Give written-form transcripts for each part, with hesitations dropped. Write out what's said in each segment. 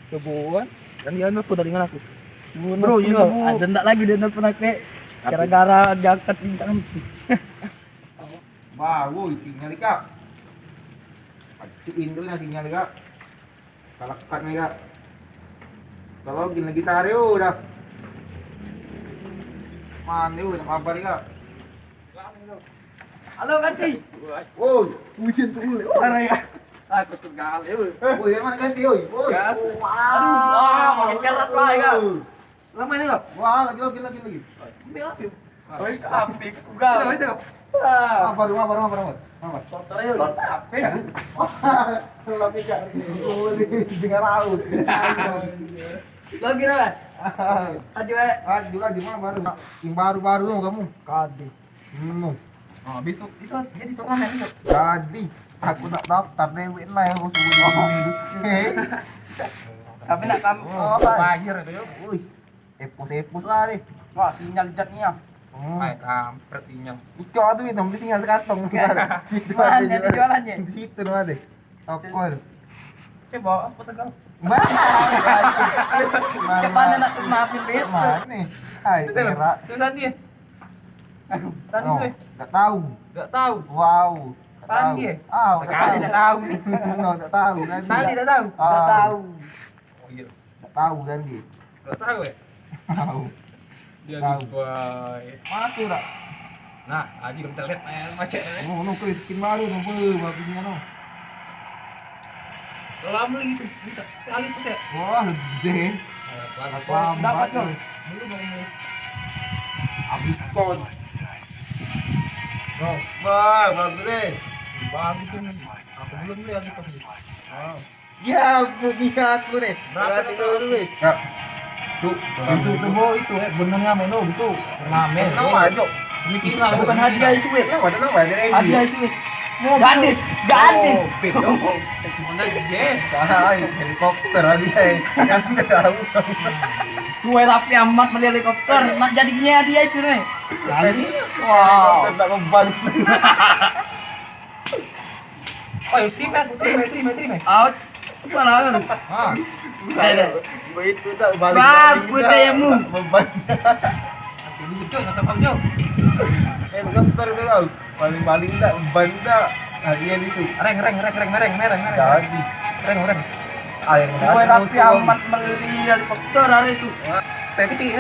Kebuan. Kan dia nelfon dari mana aku? Bro, Nelfon, bro. ada ndak lagi dia nelfon aku. Gara-gara diangkat bintang. Baru sinyal Kak. Patiin dulu ya sinyal Kak. Kalau kat nih Kak. Kalau gini lagi tarik udah. Mana udah kabar Kak? Halo Ganti. Woi, hujan tuh boleh. Marah ya. Aku tegal ya. Woi, yang mana ganti oi? Woi. Gas. Aduh, makin keras lah ya. Lama ini Kak? Wah, lagi. Ambil api. Oi, api kugal. Itu. Ah, Baru. motor ayo. Api. Lebih Kak. Dengar laut. Lagi dah. Aduh, Lagi mah baru. Yang baru lo kamu. kadi. Oh, Besok itu jadi turnamen itu. jadi aku tak daftar dewe lah yang aku suruh Tapi nak kamu bayar itu yo. Wih, epos lah deh. Wah, sinyal jatnya. Ay, kampret sinyal. Iko tuh itu beli sinyal kantong. Situ Mana dia jualannya? Di situ tuh ada. Apa? Coba apa tegal? Mana? Kemana nak maafin bet? Mana? Hai, kira. Susah dia. Tadi Oh, tuh. tak tahu. Enggak tahu. Wow. tak Apaan tahu. dia? Ah, Kali tak tahu nih. No, tak tahu kan. Tadi tak tahu. Ah. Tak tahu. Oh iya, Tak tahu kan dia. nggak tahu ya? Tahu. Dia Tahu. boy. Masuk dah. Nah, Aji kita lihat macet. No, kulit skin baru no, babinya no. Lama lagi tuh, bisa kali tuh ya. Wah, gede. Dapat tuh. Dulu baru Habis kon. no. Bagus deh. Bagus ini. Aku belum lihat di pas. Oh. Ya, punya aku deh. Berapa dulu deh. Ya. Tuh, Itu boh itu benernya meno itu. Ngamen. Nama aja. Bikin lah bukan hadiah itu weh. Nama dari Hadiah itu weh. Gadis. Pit dong. Mana yes. Helikopter hadiah. Enggak tahu. Suwe rapi amat beli helikopter. Nak jadi gini hadiah itu nih. Wow. Tak beban. Oh, terima. Out. Mana? Ah, Ada. Begitu tak balik. Bagus dayamu. Beban. nanti ini betul kata Bang Jo. Helikopter itu tau. Paling tak beban tak. Hadiah di situ. Reng. Jadi. Reng. Air Suwe rapi amat beli helikopter hari itu. Kecil.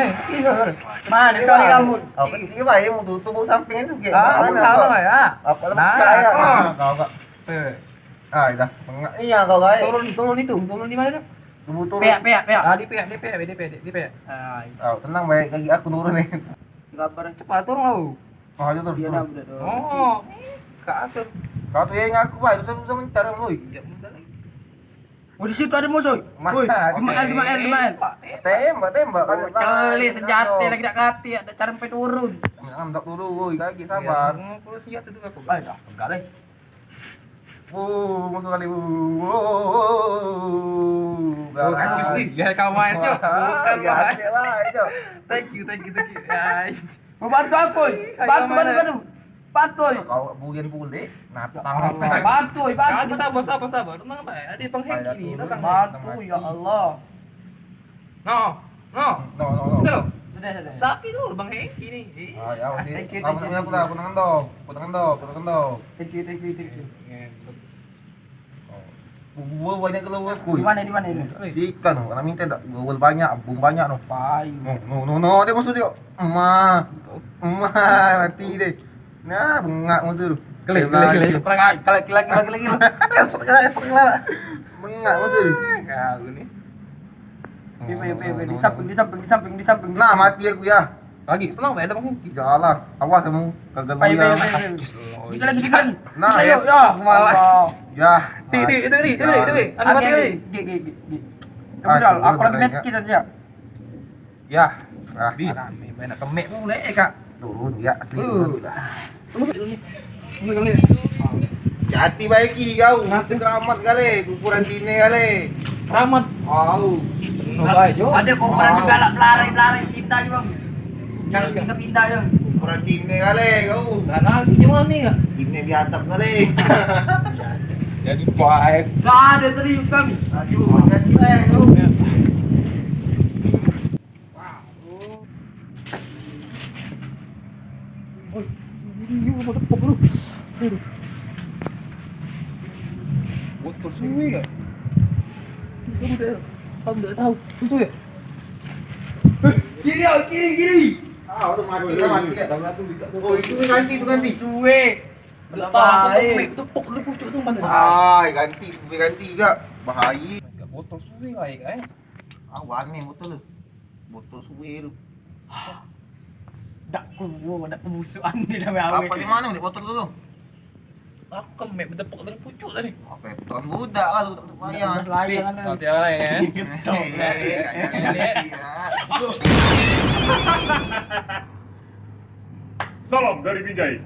Mana kali kamu? Apa ini Pak? Ya mau tutup samping itu kayak Ah, mana? tahu lah ya. Apa lu Nah, kaya? ah. Kau enggak. Dah. Iya kau kaya. Turun di mana tuh? Turun. Peak. Ah, di PA. Oh, tenang baik kaki aku nurunin. Kabar cepat turun kau. Oh, aja turun. Dia turun. udah tuh. Oh. Ke atas. Kau tuh yang aku Pak, itu bisa mencari lu. Ya mudah lagi. Oh di situ ada musuh. Mana? Woi, di mana? Tembak kan. Celi senjata lagi nak kati, ada cara sampai turun. Amdak dulu, woi, kaki sabar. Ngumpul senjata tuh aku. Ay, dah, enggak deh. Masuk kali. Oh, kancus nih. Ya kawan Jo. Bukan ya, Pak. lah itu. Thank you. Ay. Mau bantu aku. Bantu. Kau bukan boleh. Natang. Bantu. Kagak sabar. Tenang Pak. Ada pengheki nih, datang. Bantu ya Allah. No. No. Tuh. Sudah. Tapi dulu Bang Hengki nih. Ah, ya, udah. Thank you. Kamu punya aku dah, putangan dong. Thank you. Gua banyak keluar kuy. Di mana ini? Ikan, karena minta tak gua banyak, bum banyak no. Pai. No, dia musuh dia. Emak, mati deh. Nah, bengak musuh tu. Kelih. Lagi. Esok lah. Bengak musuh tu. Kau ni. Di samping. Nah, mati aku ya. Lagi senang Pak ada Bang Hengki. Jalan, awas kamu gagal Pai. goyang. Kita lagi. Nah, Ayo, yes. ya. Malah. Ya. Itu. Aku mati kali. Kemudian aku lagi net kita aja. Ya. Ah, Bi, rame banyak kemek mulai Kak. turun ya. Asli. Tunggu dulu nih. Jati baiki kau. Itu keramat kali, ukuran sini kali. Ramat. Au. Baik, Jo. Ada komparan juga lah pelari pindah juga. Yang pindah ya. Ukuran sini kali kau. Dan lagi gimana nih Kak? Ini di atap kali. Jadi baik. Gak ada serius kami. Aduh, ganti lah kau. Botol suwe kan? Kamu tidak tahu. Itu ya? Kiri, kiri. Ah, itu mati ya. Oh, itu ganti. Suwe. Betai. Tepuk lu pucuk tu mana? Ganti kak. Bahaya. Botol suwe kan? Awan nih botol. Botol suwe lu. Dak kebusuan di dalam awe. Apa di mana nih botol tu? Aku kemek bertepuk dari pucuk tadi. Oke, tuan budak ah lu tak bayar. Layang kan. Tiada lain ya. Getok. Salam dari Binjai.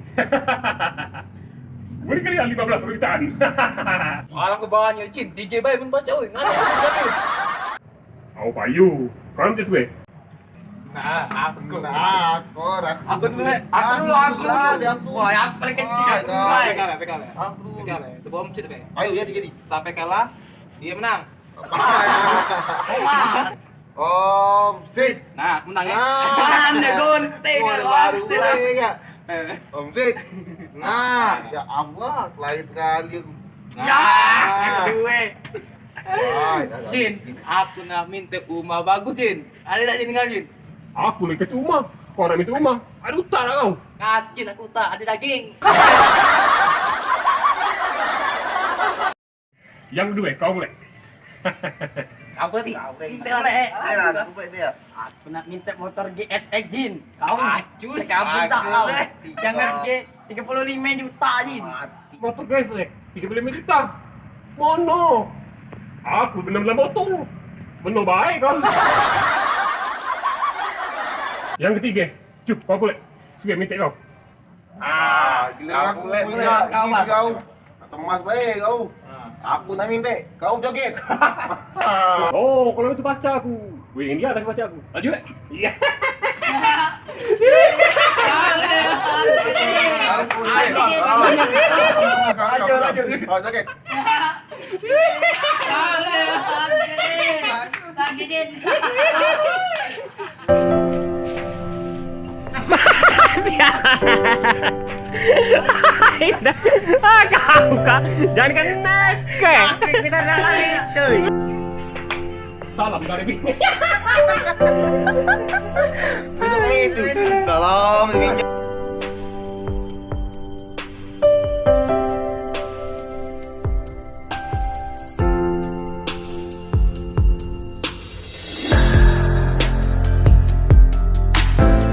Beri kalian 15 beritaan. Alang ke bawahnya Cin, 3 baik pun baca oi. Ngana baca. Au payu. Kau nak sesuai? Nah, aku. Aku dulu. Wah, aku paling kecil. PKL. Itu bom cit be. Ayo jadi. Sampai kalah, dia menang. Om Sid. Nah, menang ya. Anda gunting. Baru ya. Eh, Om Sid. Nah, ya Allah, lain kali aku. Ya, gue. Jin, aku nak minta rumah bagus Jin. Ada tak Jin kau Jin? Aku nak kata rumah. Kau nak minta rumah. Ada hutang tak kau? Ngacin aku tak ada daging. Yang kedua, kau boleh. Aku tadi. Kita oleh. Aku buat dia. Aku nak minta motor GSX Jin. Kau Acus, kamu tak kau. mati Jangan kau. G 35 juta Jin. Mati. Motor guys, 35 juta. Mana? Aku benar-benar motor. Benar baik kan? Yang ketiga, cup kau boleh. Suka minta kau. Gila aku punya kau. Temas baik kau. Aku nak minta, kau joget. Oh, kalau itu baca aku. Weh, ini dia lagi baca aku. Lanjut. Iya. Kau joget. Lagi Jin. Kau kak, jangan kena kek. Kita dah itu. Salam dari Bini.